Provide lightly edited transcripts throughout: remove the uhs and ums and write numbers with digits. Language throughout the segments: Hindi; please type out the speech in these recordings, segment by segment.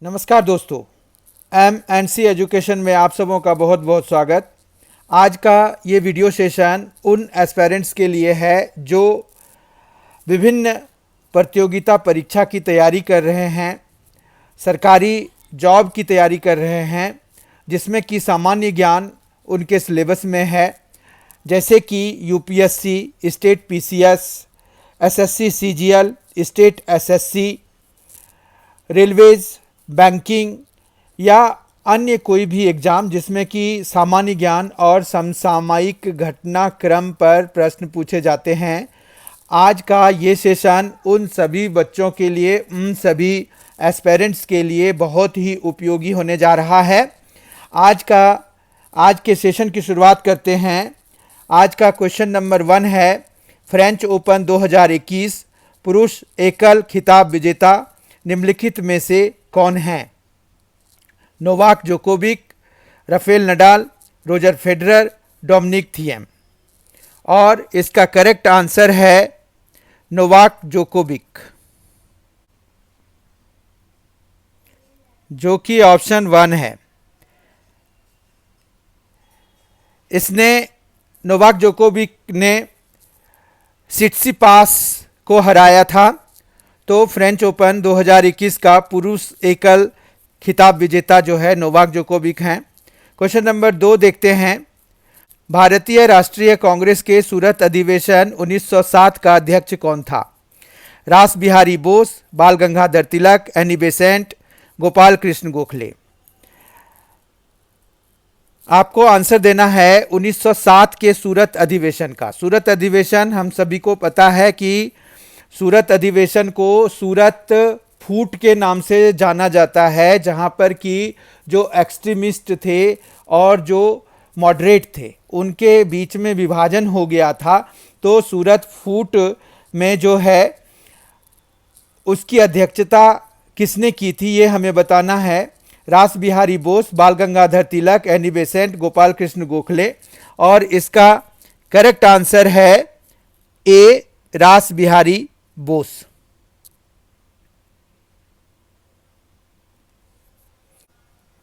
नमस्कार दोस्तों, M&C एजुकेशन में आप सबों का बहुत बहुत स्वागत। आज का ये वीडियो सेशन उन एस्पेरेंट्स के लिए है जो विभिन्न प्रतियोगिता परीक्षा की तैयारी कर रहे हैं, सरकारी जॉब की तैयारी कर रहे हैं, जिसमें कि सामान्य ज्ञान उनके सिलेबस में है, जैसे कि UPSC, state PCS, SSC CGL, state SSC, Railways, banking या अन्य कोई भी एग्ज़ाम जिसमें कि सामान्य ज्ञान और समसामयिक घटनाक्रम पर प्रश्न पूछे जाते हैं। आज का ये सेशन उन सभी बच्चों के लिए, उन सभी एस्पेरेंट्स के लिए बहुत ही उपयोगी होने जा रहा है। आज के सेशन की शुरुआत करते हैं। आज का क्वेश्चन नंबर 1 है, फ्रेंच ओपन 2021 पुरुष एकल खिताब विजेता निम्नलिखित में से कौन हैं? Novak Djokovic, Rafael Nadal, Roger Federer, Dominic Thiem. और इसका करेक्ट आंसर है नोवाक जोकोविक, जो कि ऑप्शन 1 है। नोवाक जोकोविक ने सिट्सिपास को हराया था। तो फ्रेंच ओपन 2021 का पुरुष एकल खिताब विजेता जो है नोवाक जोकोविक हैं। क्वेश्चन नंबर 2 देखते हैं। भारतीय राष्ट्रीय कांग्रेस के सूरत अधिवेशन 1907 का अध्यक्ष कौन था? रास बिहारी बोस, बाल गंगाधर तिलक, एनी बेसेंट, गोपाल कृष्ण गोखले। आपको आंसर देना है 1907 के सूरत अधिवेशन का। सूरत अधिवेशन हम सभी को पता है कि सूरत अधिवेशन को सूरत फूट के नाम से जाना जाता है, जहां पर कि जो एक्सट्रीमिस्ट थे और जो मॉडरेट थे उनके बीच में विभाजन हो गया था। तो सूरत फूट में जो है उसकी अध्यक्षता किसने की थी, ये हमें बताना है। रास बिहारी बोस, बाल गंगाधर तिलक, एनी बेसेंट, गोपाल कृष्ण गोखले। और इसका करेक्ट आंसर है ए, रास Bihari Bose.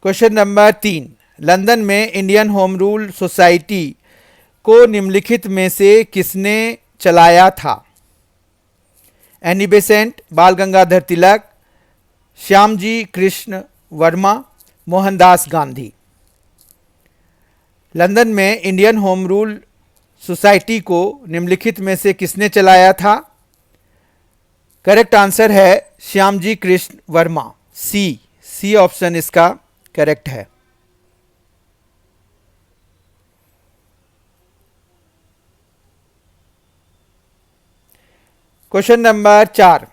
Question number 3, London में इंडियन होम रूल सोसाइटी को निम्नलिखित में से किसने चलाया था? एनी बेसेंट, बाल गंगाधर तिलक, श्यामजी कृष्ण वर्मा, मोहनदास गांधी। लंदन में इंडियन होम रूल सोसाइटी को निम्नलिखित में से किसने चलाया था? करेक्ट आंसर है श्यामजी कृष्ण वर्मा, सी ऑप्शन इसका करेक्ट है। क्वेश्चन नंबर 4,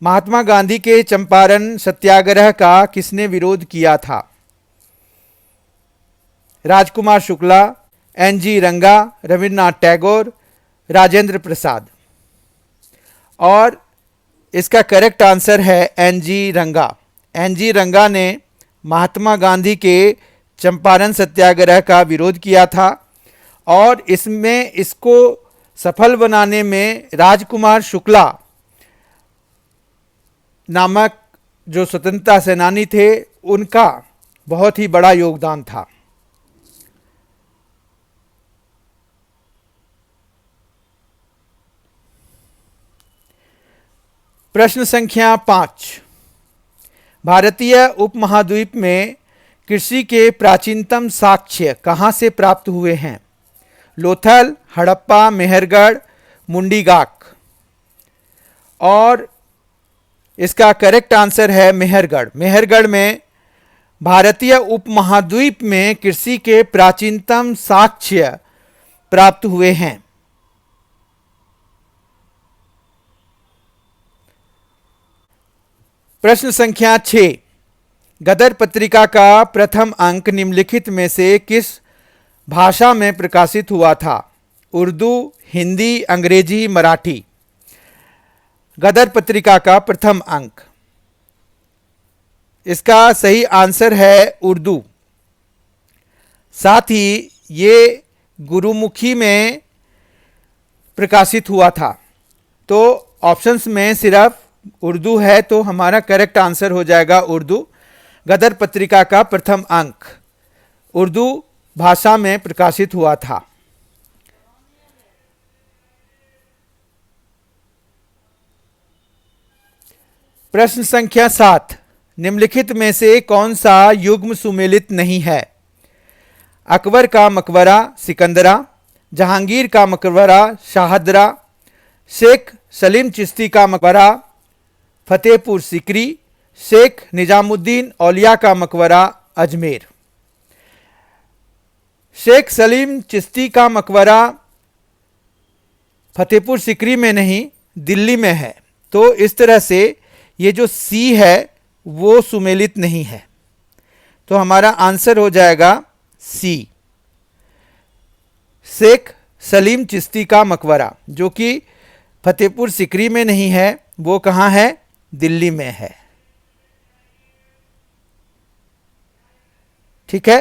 महात्मा गांधी के चंपारण सत्याग्रह का किसने विरोध किया था? राजकुमार शुक्ला, एन.जी. रंगा, रविन्द्रनाथ टैगोर, राजेंद्र प्रसाद। और इसका करेक्ट आंसर है एन.जी. रंगा। एन.जी. रंगा ने महात्मा गांधी के चंपारण सत्याग्रह का विरोध किया था और इसको सफल बनाने में राजकुमार शुक्ला नामक जो स्वतंत्रता सेनानी थे उनका बहुत ही बड़ा योगदान था। प्रश्न संख्या 5, भारतीय उपमहाद्वीप में कृषि के प्राचीनतम साक्ष्य कहाँ से प्राप्त हुए हैं? लोथल, हड़प्पा, मेहरगढ़, मुंडीगाक। और इसका करेक्ट आंसर है मेहरगढ़। मेहरगढ़ में भारतीय उपमहाद्वीप में कृषि के प्राचीनतम साक्ष्य प्राप्त हुए हैं। प्रश्न संख्या 6, गदर पत्रिका का प्रथम अंक निम्नलिखित में से किस भाषा में प्रकाशित हुआ था? उर्दू, हिंदी, अंग्रेजी, मराठी। गदर पत्रिका का प्रथम अंक, इसका सही आंसर है उर्दू। साथ ही ये गुरुमुखी में प्रकाशित हुआ था। तो ऑप्शंस में सिर्फ उर्दू है, तो हमारा करेक्ट आंसर हो जाएगा उर्दू। गदर पत्रिका का प्रथम अंक उर्दू भाषा में प्रकाशित हुआ था? प्रश्न संख्या 7, निम्नलिखित में से कौन सा युग्म सुमेलित नहीं है? अकबर का मकबरा सिकंदरा, जहांगीर का मकबरा शाहदरा, शेख सलीम चिश्ती का मकबरा फतेहपुर सिकरी, शेख निजामुद्दीन औलिया का मकबरा अजमेर। शेख सलीम चिश्ती का मकबरा फतेहपुर सिकरी में नहीं, दिल्ली में है। तो इस तरह से ये जो सी है वो सुमेलित नहीं है, तो हमारा आंसर हो जाएगा सी, शेख सलीम चिश्ती का मकबरा, जो कि फतेहपुर सिकरी में नहीं है, वो कहाँ है? दिल्ली में है। ठीक है।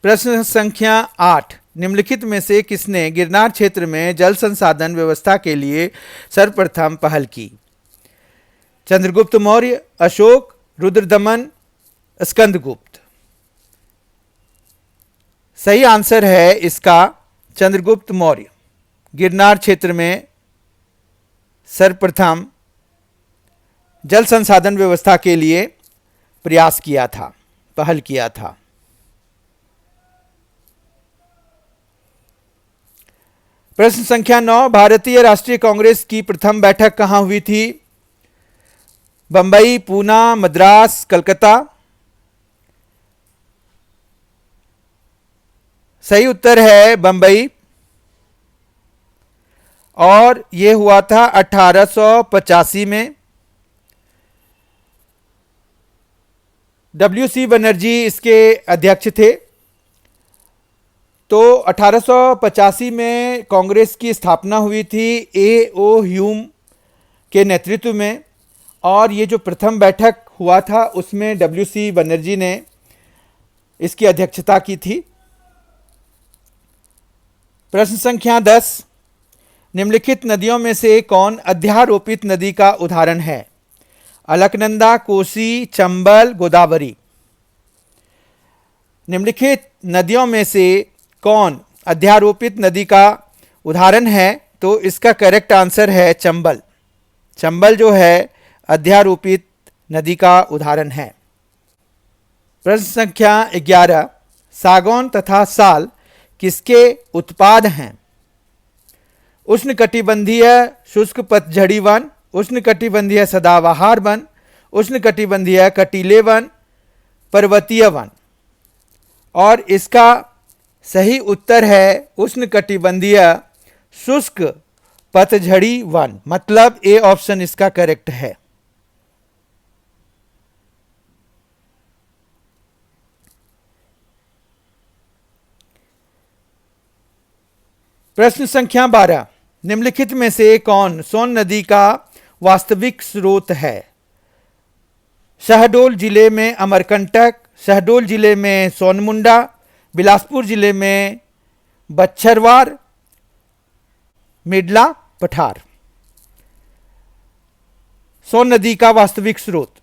प्रश्न संख्या 8, निम्नलिखित में से किसने गिरनार क्षेत्र में जल संसाधन व्यवस्था के लिए सर्वप्रथम पहल की? चंद्रगुप्त मौर्य, अशोक, रुद्रदमन, स्कंदगुप्त। सही आंसर है इसका चंद्रगुप्त मौर्य। गिरनार क्षेत्र में सर्वप्रथम जल संसाधन व्यवस्था के लिए प्रयास किया था, पहल किया था। प्रश्न संख्या 9, भारतीय राष्ट्रीय कांग्रेस की प्रथम बैठक कहां हुई थी? बंबई, पूना, मद्रास, कलकत्ता। सही उत्तर है बंबई, और यह हुआ था 1885 में। डब्ल्यू.सी. बनर्जी इसके अध्यक्ष थे। तो 1885 में कांग्रेस की स्थापना हुई थी ए.ओ. ह्यूम के नेतृत्व में, और ये जो प्रथम बैठक हुआ था उसमें डब्ल्यू.सी. बनर्जी ने इसकी अध्यक्षता की थी। प्रश्न संख्या 10, निम्नलिखित नदियों में से कौन अध्यारोपित नदी का उदाहरण है? अलकनंदा, कोसी, चंबल, गोदावरी। निम्नलिखित नदियों में से कौन अध्यारोपित नदी का उदाहरण है? तो इसका करेक्ट आंसर है चंबल। चंबल जो है अध्यारोपित नदी का उदाहरण है। प्रश्न संख्या 11, सागौन तथा साल किसके उत्पाद हैं? उष्णकटिबंधीय शुष्क पतझड़ी वन, उष्णकटिबंधीय सदाबहार वन, उष्णकटिबंधीय कटीले वन, पर्वतीय वन। और इसका सही उत्तर है उष्णकटिबंधीय शुष्क पतझड़ी वन, मतलब ए ऑप्शन इसका करेक्ट है। प्रश्न संख्या 12, निम्नलिखित में से कौन सोन नदी का वास्तविक स्रोत है? शहडोल जिले में अमरकंटक, शहडोल जिले में सोनमुंडा, बिलासपुर जिले में बच्छरवार, मिडला, पठार। सोन नदी का वास्तविक स्रोत,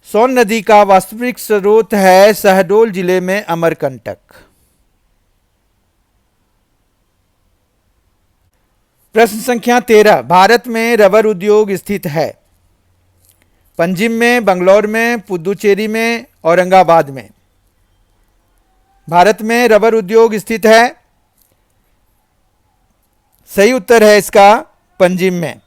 सोन नदी का वास्तविक स्रोत है शहडोल जिले में अमरकंटक। प्रश्न संख्या 13, भारत में रबर उद्योग स्थित है? पंजिम में, बंगलौर में, पुदुचेरी में, औरंगाबाद में। भारत में रबर उद्योग स्थित है। सही उत्तर है इसका पंजिम में।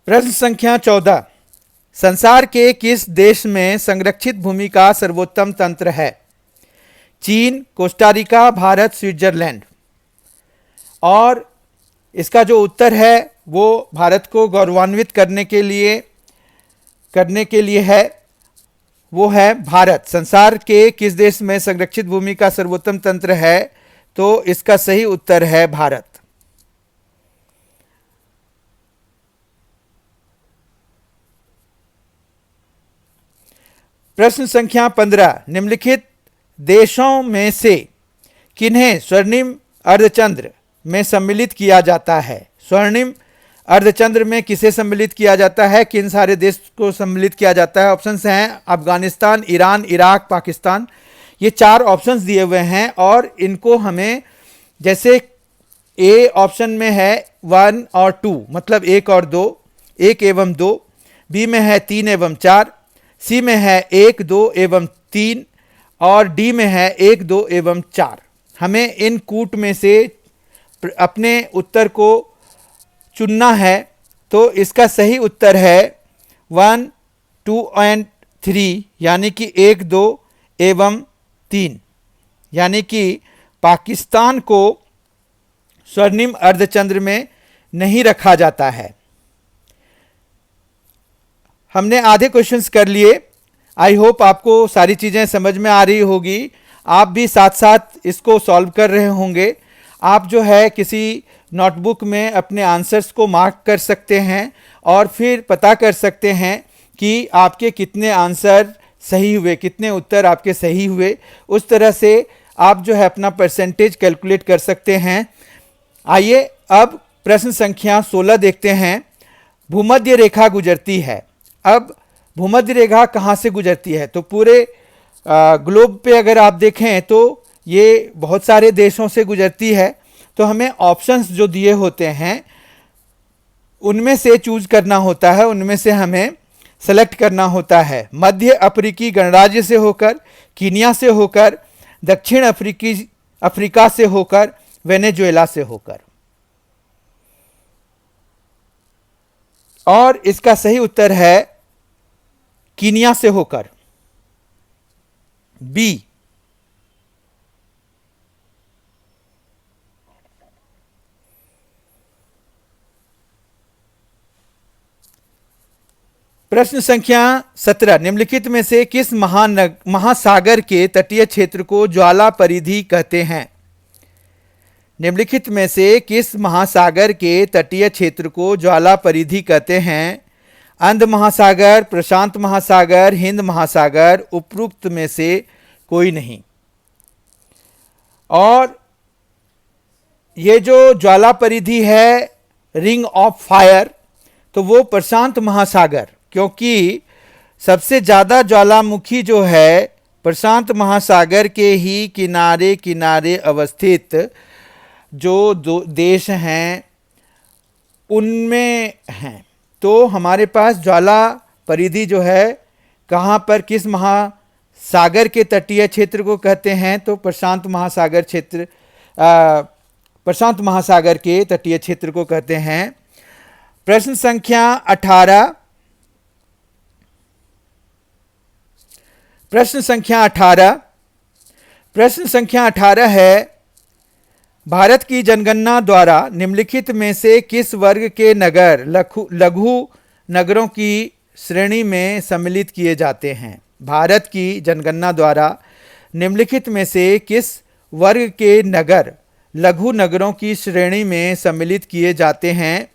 प्रश्न संख्या 14, संसार के किस देश में संरक्षित भूमि का सर्वोत्तम तंत्र है? चीन, कोस्टारिका, भारत, स्विट्जरलैंड। और इसका जो उत्तर है वो भारत को गौरवान्वित करने के लिए है, वो है भारत। संसार के किस देश में संरक्षित भूमि का सर्वोत्तम तंत्र है? तो इसका सही उत्तर है भारत। प्रश्न संख्या 15, निम्नलिखित देशों में से किन्हें स्वर्णिम अर्धचंद्र में सम्मिलित किया जाता है? स्वर्णिम अर्धचंद्र में किसे सम्मिलित किया जाता है, किन सारे देश को सम्मिलित किया जाता है? ऑप्शंस हैं अफगानिस्तान, ईरान, इराक, पाकिस्तान। ये 4 ऑप्शंस दिए हुए हैं और इनको हमें, जैसे ए ऑप्शन में है 1 और 2, मतलब 1 और 2, 1 एवं 2, बी में है 3 एवं 4, सी में है 1, 2 एवं 3 और डी में है 1, 2 एवं 4। हमें इन कूट में से अपने उत्तर को चुनना है। तो इसका सही उत्तर है 1, 2 एंड 3, यानी कि 1, 2 एवं 3, यानी कि पाकिस्तान को स्वर्णिम अर्धचंद्र में नहीं रखा जाता है। हमने आधे क्वेश्चंस कर लिए। आई होप आपको सारी चीज़ें समझ में आ रही होगी। आप भी साथ साथ इसको सॉल्व कर रहे होंगे। आप जो है किसी नोटबुक में अपने आंसर्स को मार्क कर सकते हैं और फिर पता कर सकते हैं कि आपके कितने आंसर सही हुए, कितने उत्तर आपके सही हुए। उस तरह से आप जो है अपना परसेंटेज कैलकुलेट कर सकते हैं। आइए अब प्रश्न संख्या 16 देखते हैं। भूमध्य रेखा गुजरती है। अब भूमध्य रेखा कहाँ से गुजरती है? तो पूरे ग्लोब पे अगर आप देखें तो ये बहुत सारे देशों से गुजरती है। तो हमें ऑप्शंस जो दिए होते हैं उनमें से चूज करना होता है, उनमें से हमें सेलेक्ट करना होता है। मध्य अफ्रीकी गणराज्य से होकर, कीनिया से होकर, दक्षिण अफ्रीका से होकर, वेनेजुएला से होकर। और इसका सही उत्तर है कीनिया से होकर, बी। प्रश्न संख्या 17। निम्नलिखित में से किस महासागर के तटीय क्षेत्र को ज्वाला परिधि कहते हैं? निम्नलिखित में से किस महासागर के तटीय क्षेत्र को ज्वाला परिधि कहते हैं? अंध महासागर, प्रशांत महासागर, हिंद महासागर, उपरोक्त में से कोई नहीं। और ये जो ज्वाला परिधि है, रिंग ऑफ फायर, तो वो प्रशांत महासागर, क्योंकि सबसे ज़्यादा ज्वालामुखी जो है प्रशांत महासागर के ही किनारे किनारे अवस्थित जो देश हैं उनमें हैं। तो हमारे पास ज्वाला परिधि जो है कहाँ पर, किस महासागर के तटीय क्षेत्र को कहते हैं? तो प्रशांत महासागर क्षेत्र, प्रशांत महासागर के तटीय क्षेत्र को कहते हैं। प्रश्न संख्या 18। प्रश्न संख्या 18 है, भारत की जनगणना द्वारा निम्नलिखित में से किस वर्ग के नगर लघु नगरों की श्रेणी में सम्मिलित किए जाते हैं? भारत की जनगणना द्वारा निम्नलिखित में से किस वर्ग के नगर लघु नगरों की श्रेणी में सम्मिलित किए जाते हैं?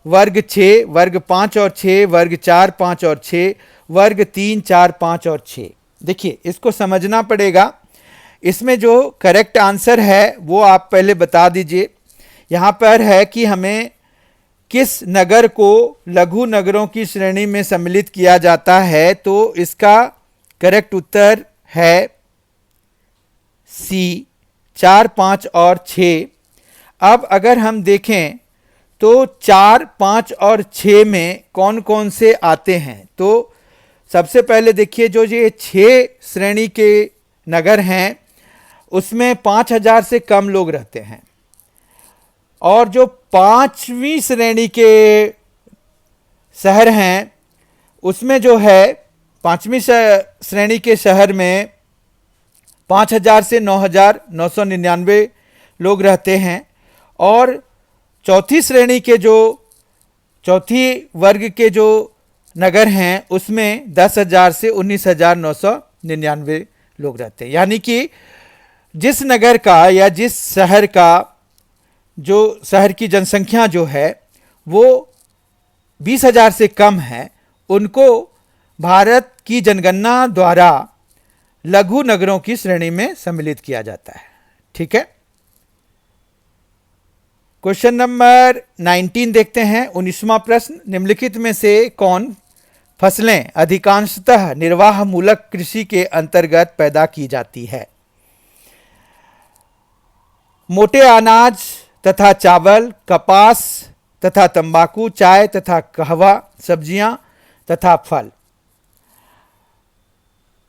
वर्ग 6, वर्ग 5 और 6, वर्ग 4, 5 और 6, वर्ग 3, 4, 5 और 6। देखिए, इसको समझना पड़ेगा। इसमें जो करेक्ट आंसर है वो आप पहले बता दीजिए। यहाँ पर है कि हमें किस नगर को लघु नगरों की श्रेणी में सम्मिलित किया जाता है, तो इसका करेक्ट उत्तर है सी, 4, 5 और 6। अब अगर हम देखें तो 4, 5 और 6 में कौन कौन से आते हैं? तो सबसे पहले देखिए, जो ये 6 श्रेणी के नगर हैं उसमें 5,000 से कम लोग रहते हैं। और जो 5वीं श्रेणी के शहर हैं उसमें जो है 5वीं श्रेणी के शहर में 5,000 से 9,999 लोग रहते हैं। और चौथी श्रेणी के जो चौथी वर्ग के जो नगर हैं उसमें 10,000 से 19,999 लोग रहते हैं। यानी कि जिस नगर का या जिस शहर का जो शहर की जनसंख्या जो है वो 20,000 से कम है, उनको भारत की जनगणना द्वारा लघु नगरों की श्रेणी में सम्मिलित किया जाता है। ठीक है। क्वेश्चन नंबर 19 देखते हैं। 19वां प्रश्न, निम्नलिखित में से कौन फसलें अधिकांशतः निर्वाह मूलक कृषि के अंतर्गत पैदा की जाती है? मोटे अनाज तथा चावल, कपास तथा तंबाकू, चाय तथा कहवा, सब्जियां तथा फल।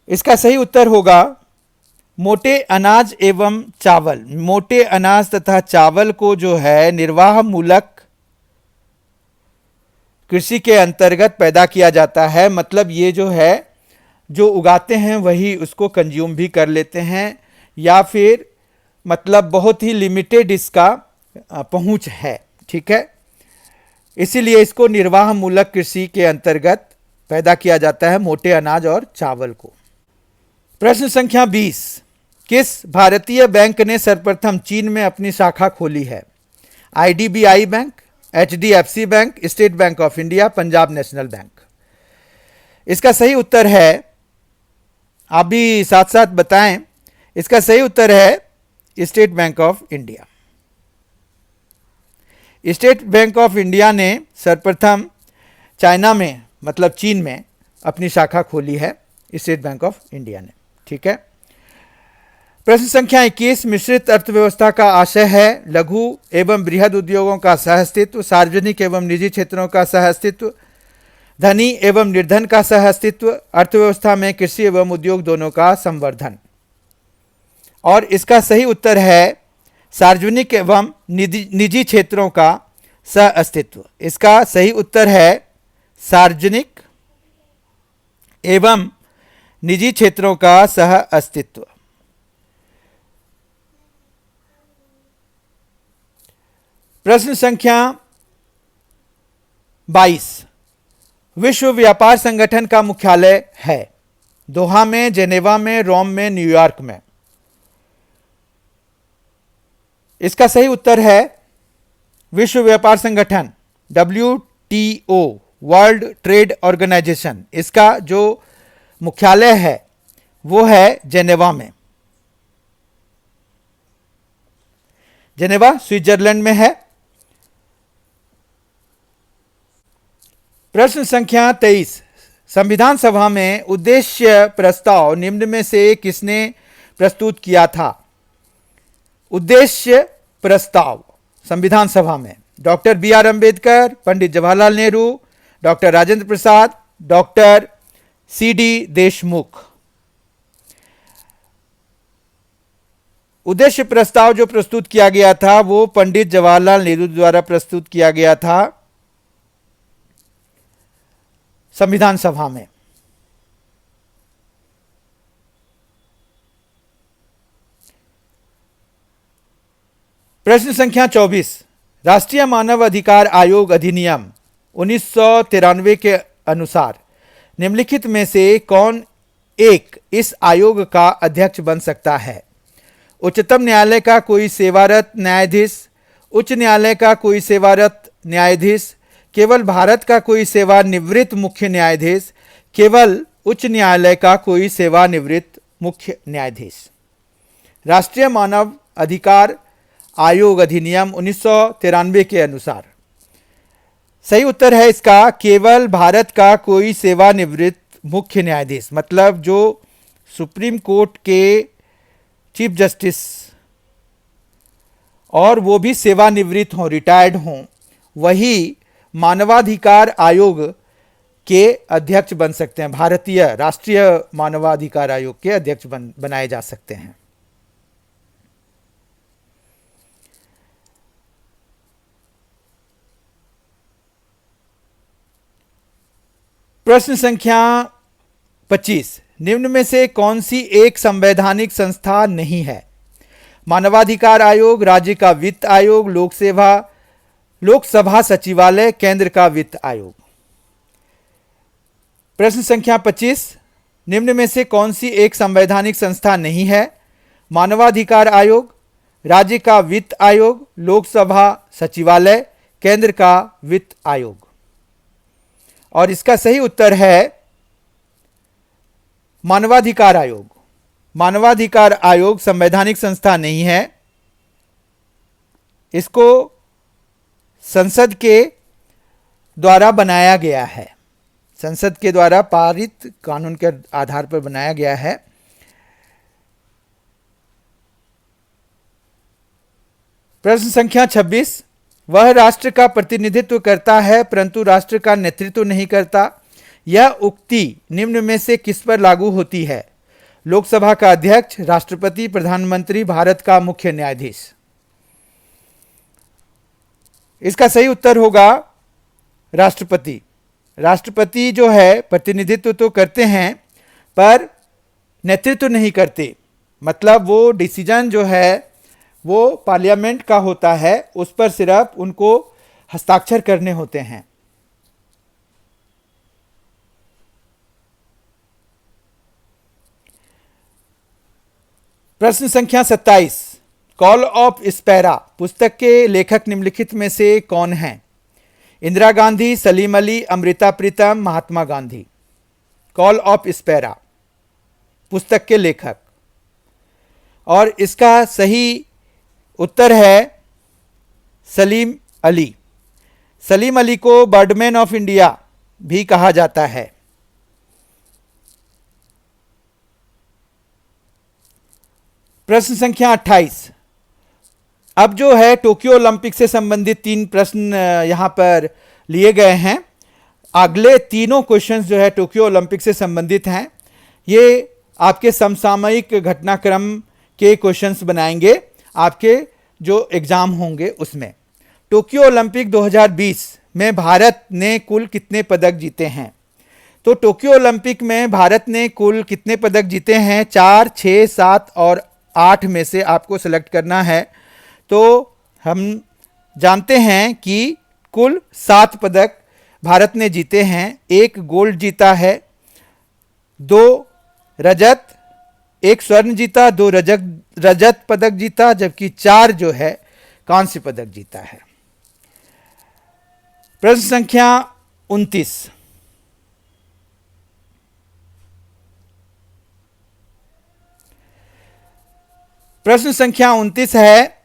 इसका सही उत्तर होगा मोटे अनाज एवं चावल। मोटे अनाज तथा चावल को जो है निर्वाह मूलक कृषि के अंतर्गत पैदा किया जाता है। मतलब ये जो है जो उगाते हैं वही उसको कंज्यूम भी कर लेते हैं, या फिर मतलब बहुत ही लिमिटेड इसका पहुंच है। ठीक है, इसीलिए इसको निर्वाह मूलक कृषि के अंतर्गत पैदा किया जाता है, मोटे अनाज और चावल को। प्रश्न संख्या 20, किस भारतीय बैंक ने सर्वप्रथम चीन में अपनी शाखा खोली है? IDBI bank, HDFC bank, state bank of India, Punjab national bank. इसका सही उत्तर है, आप भी साथ साथ बताएं, इसका सही उत्तर है state bank of India. State bank of India ने सर्वप्रथम चाइना में मतलब चीन में अपनी शाखा खोली है, स्टेट बैंक ऑफ इंडिया ने। ठीक है। प्रश्न संख्या 21, मिश्रित अर्थव्यवस्था का आशय है लघु एवं बृहद उद्योगों का सहअस्तित्व, सार्वजनिक एवं निजी क्षेत्रों का सहअस्तित्व, धनी एवं निर्धन का सहअस्तित्व, अर्थव्यवस्था में कृषि एवं उद्योग दोनों का संवर्धन। और इसका सही उत्तर है सार्वजनिक एवं निजी क्षेत्रों का सहअस्तित्व। इसका सही उत्तर है सार्वजनिक एवं निजी क्षेत्रों का सहअस्तित्व। प्रश्न संख्या 22, विश्व व्यापार संगठन का मुख्यालय है दोहा में, जेनेवा में, रोम में, न्यूयॉर्क में। इसका सही उत्तर है विश्व व्यापार संगठन WTO, वर्ल्ड ट्रेड ऑर्गेनाइजेशन। इसका जो मुख्यालय है वो है जेनेवा में। जेनेवा स्विट्जरलैंड में है। प्रश्न संख्या 23, संविधान सभा में उद्देश्य प्रस्ताव निम्न में से किसने प्रस्तुत किया था? उद्देश्य प्रस्ताव संविधान सभा में doctor BR Ambedkar, Pandit Jawaharlal Nehru, doctor Rajendra Prasad, doctor CD Deshmukh. उद्देश्य प्रस्ताव जो प्रस्तुत किया गया था वो पंडित जवाहरलाल नेहरू द्वारा प्रस्तुत किया गया था संविधान सभा में। प्रश्न संख्या 24, राष्ट्रीय मानव अधिकार आयोग अधिनियम 1993 के अनुसार निम्नलिखित में से कौन एक इस आयोग का अध्यक्ष बन सकता है? उच्चतम न्यायालय का कोई सेवारत न्यायाधीश, उच्च न्यायालय का कोई सेवारत न्यायाधीश, केवल भारत का कोई सेवानिवृत्त मुख्य न्यायाधीश, केवल उच्च न्यायालय का कोई सेवानिवृत्त मुख्य न्यायाधीश। राष्ट्रीय मानव अधिकार आयोग अधिनियम 1993 के अनुसार सही उत्तर है इसका केवल भारत का कोई सेवानिवृत्त मुख्य न्यायाधीश। मतलब जो सुप्रीम कोर्ट के चीफ जस्टिस और वो भी सेवानिवृत्त हों, रिटायर्ड हों, वही मानवाधिकार आयोग के अध्यक्ष बन सकते हैं। भारतीय राष्ट्रीय मानवाधिकार आयोग के अध्यक्ष बनाए जा सकते हैं। प्रश्न संख्या 25, निम्न में से कौन सी एक संवैधानिक संस्था नहीं है? मानवाधिकार आयोग, राज्य का वित्त आयोग, लोकसभा सचिवालय, केंद्र का वित्त आयोग। प्रश्न संख्या 25, निम्न में से कौन सी एक संवैधानिक संस्था नहीं है? मानवाधिकार आयोग, राज्य का वित्त आयोग, लोकसभा सचिवालय, केंद्र का वित्त आयोग। और इसका सही उत्तर है मानवाधिकार आयोग। मानवाधिकार आयोग संवैधानिक संस्था नहीं है। इसको संसद के द्वारा बनाया गया है, संसद के द्वारा पारित कानून के आधार पर बनाया गया है। प्रश्न संख्या 26, वह राष्ट्र का प्रतिनिधित्व करता है परंतु राष्ट्र का नेतृत्व नहीं करता। यह उक्ति निम्न में से किस पर लागू होती है? लोकसभा का अध्यक्ष, राष्ट्रपति, प्रधानमंत्री, भारत का मुख्य न्यायाधीश। इसका सही उत्तर होगा राष्ट्रपति। राष्ट्रपति जो है प्रतिनिधित्व तो करते हैं पर नेतृत्व नहीं करते, मतलब वो डिसीजन जो है वो पार्लियामेंट का होता है, उस पर सिर्फ उनको हस्ताक्षर करने होते हैं। प्रश्न संख्या 27, कॉल ऑफ स्पैरा पुस्तक के लेखक निम्नलिखित में से कौन हैं? इंदिरा गांधी, सलीम अली, अमृता प्रीतम, महात्मा गांधी। कॉल ऑफ स्पैरा पुस्तक के लेखक, और इसका सही उत्तर है सलीम अली। सलीम अली को बर्डमैन ऑफ इंडिया भी कहा जाता है। प्रश्न संख्या 28, अब जो है टोक्यो ओलंपिक से संबंधित 3 प्रश्न यहां पर लिए गए हैं। अगले तीनों क्वेश्चंस जो है टोक्यो ओलंपिक से संबंधित हैं। ये आपके समसामयिक घटनाक्रम के क्वेश्चंस बनाएंगे आपके जो एग्जाम होंगे उसमें। टोक्यो ओलंपिक 2020 में भारत ने कुल कितने पदक जीते हैं? तो टोक्यो ओलंपिक में भारत ने कुल कितने पदक जीते हैं? 4, 6, 7 और 8 में से आपको सेलेक्ट करना है। तो हम जानते हैं कि कुल 7 पदक भारत ने जीते हैं। 1 गोल्ड जीता है, 2 रजत, 1 स्वर्ण जीता, 2 रजत पदक जीता, जबकि 4 जो है कांस्य पदक जीता है। प्रश्न संख्या 29, प्रश्न संख्या 29 है,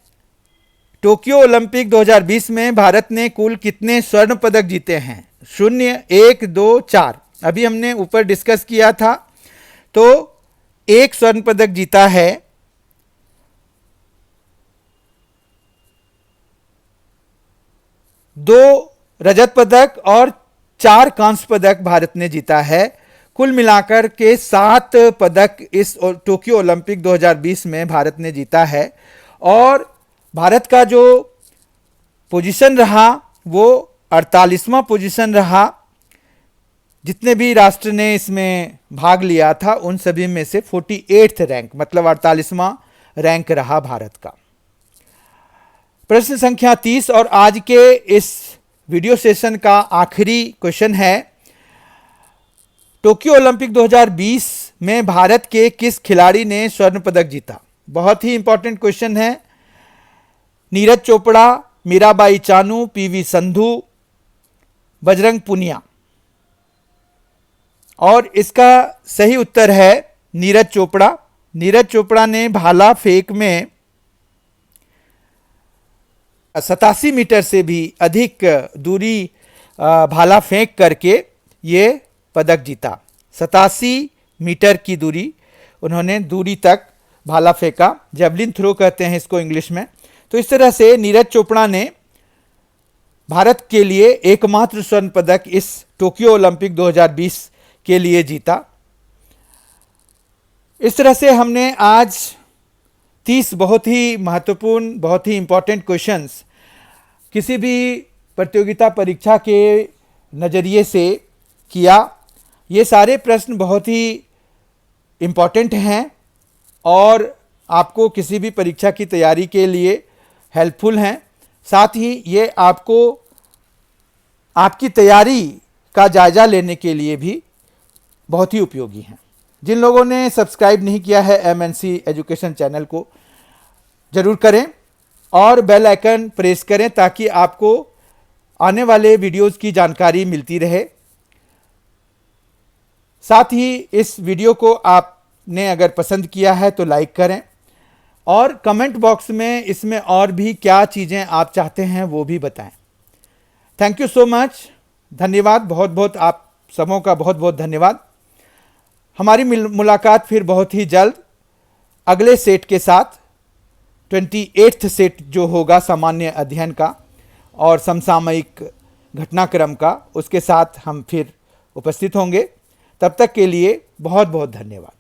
टोक्यो ओलंपिक 2020 में भारत ने कुल कितने स्वर्ण पदक जीते हैं? 0, 1, 2, 4। अभी हमने ऊपर डिस्कस किया था। तो 1 स्वर्ण पदक जीता है, 2 रजत पदक और 4 कांस्य पदक भारत ने जीता है। कुल मिलाकर के 7 पदक इस टोक्यो ओलंपिक 2020 में भारत ने जीता है। और भारत का जो पोजीशन रहा वो 48वां पोजीशन रहा। जितने भी राष्ट्र ने इसमें भाग लिया था उन सभी में से 48th रैंक, मतलब 48वां रैंक रहा भारत का। प्रश्न संख्या 30 और आज के इस वीडियो सेशन का आखिरी क्वेश्चन है, टोक्यो ओलंपिक 2020 में भारत के किस खिलाड़ी ने स्वर्ण पदक जीता? बहुत ही इंपॉर्टेंट क्वेश्चन है। नीरज चोपड़ा, मीराबाई चानू, पीवी संधू, बजरंग पुनिया। और इसका सही उत्तर है नीरज चोपड़ा। नीरज चोपड़ा ने भाला फेंक में 87 मीटर से भी अधिक दूरी भाला फेंक करके ये पदक जीता। 87 मीटर की दूरी उन्होंने दूरी तक भाला फेंका, जेवलिन थ्रो कहते हैं इसको इंग्लिश में। तो इस तरह से नीरज चोपड़ा ने भारत के लिए एकमात्र स्वर्ण पदक इस टोक्यो ओलंपिक 2020 के लिए जीता। इस तरह से हमने आज 30 बहुत ही महत्वपूर्ण, बहुत ही इंपॉर्टेंट क्वेश्चंस किसी भी प्रतियोगिता परीक्षा के नज़रिए से किया। ये सारे प्रश्न बहुत ही इम्पॉर्टेंट हैं और आपको किसी भी परीक्षा की तैयारी के लिए हेल्पफुल हैं। साथ ही ये आपको आपकी तैयारी का जायज़ा लेने के लिए भी बहुत ही उपयोगी हैं। जिन लोगों ने सब्सक्राइब नहीं किया है MNC एजुकेशन चैनल को ज़रूर करें और बेल आइकन प्रेस करें ताकि आपको आने वाले वीडियोस की जानकारी मिलती रहे। साथ ही इस वीडियो को आपने अगर पसंद किया है तो लाइक करें और कमेंट बॉक्स में इसमें और भी क्या चीज़ें आप चाहते हैं वो भी बताएं। Thank you so much. धन्यवाद, बहुत बहुत आप सबों का बहुत बहुत धन्यवाद। हमारी मुलाकात फिर बहुत ही जल्द अगले सेट के साथ, 28th सेट जो होगा सामान्य अध्ययन का और समसामयिक घटनाक्रम का, उसके साथ हम फिर उपस्थित होंगे। तब तक के लिए बहुत बहुत धन्यवाद।